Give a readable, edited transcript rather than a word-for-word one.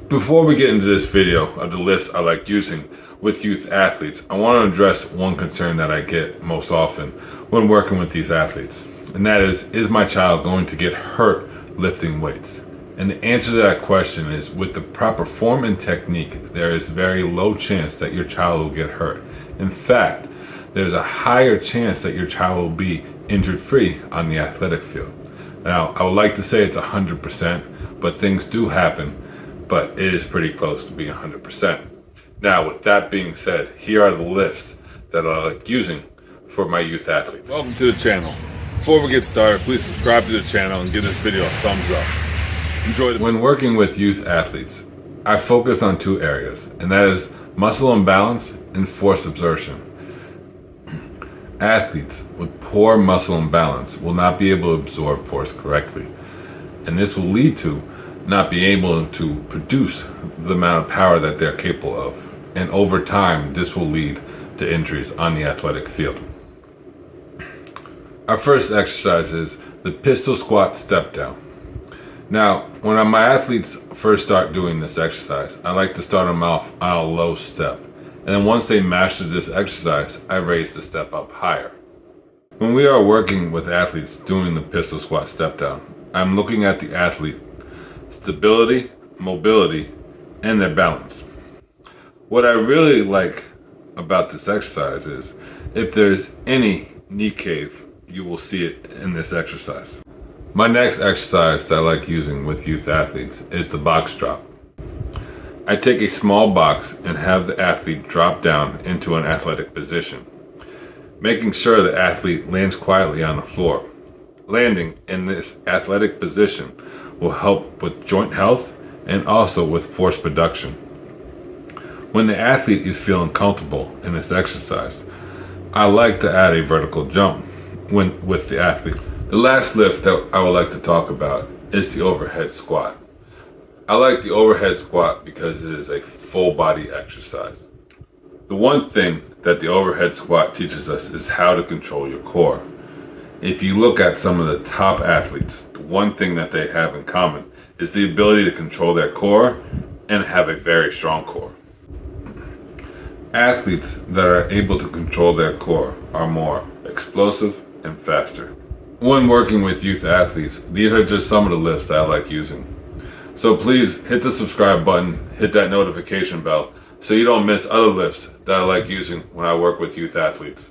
Before we get into this video of the lifts I like using with youth athletes, I want to address one concern that I get most often when working with these athletes. And that is my child going to get hurt lifting weights? And the answer to that question is, with the proper form and technique, there is very low chance that your child will get hurt. In fact, there's a higher chance that your child will be injured free on the athletic field. Now, I would like to say it's 100%, but things do happen, but it is pretty close to being 100%. Now, with that being said, here are the lifts that I like using for my youth athletes. Welcome to the channel. Before we get started, please subscribe to the channel and give this video a thumbs up. Enjoy the— When working with youth athletes, I focus on two areas, and that is muscle imbalance and force absorption. Athletes with poor muscle imbalance will not be able to absorb force correctly, and this will lead to not being able to produce the amount of power that they're capable of, and over time this will lead to injuries on the athletic field. Our first exercise is the pistol squat step down. Now, when my athletes first start doing this exercise, I like to start them off on a low step. And then once they master this exercise, I raise the step up higher. When we are working with athletes doing the pistol squat step down, I'm looking at the athlete stability, mobility, and their balance. What I really like about this exercise is if there's any knee cave, you will see it in this exercise. My next exercise that I like using with youth athletes is the box drop. I take a small box and have the athlete drop down into an athletic position, making sure the athlete lands quietly on the floor. Landing in this athletic position will help with joint health and also with force production. When the athlete is feeling comfortable in this exercise, I like to add a vertical jump with the athlete. The last lift that I would like to talk about is the overhead squat. I like the overhead squat because it is a full body exercise. The one thing that the overhead squat teaches us is how to control your core. If you look at some of the top athletes, the one thing that they have in common is the ability to control their core and have a very strong core. Athletes that are able to control their core are more explosive and faster. When working with youth athletes, these are just some of the lifts that I like using. So please hit the subscribe button, hit that notification bell so you don't miss other lifts that I like using when I work with youth athletes.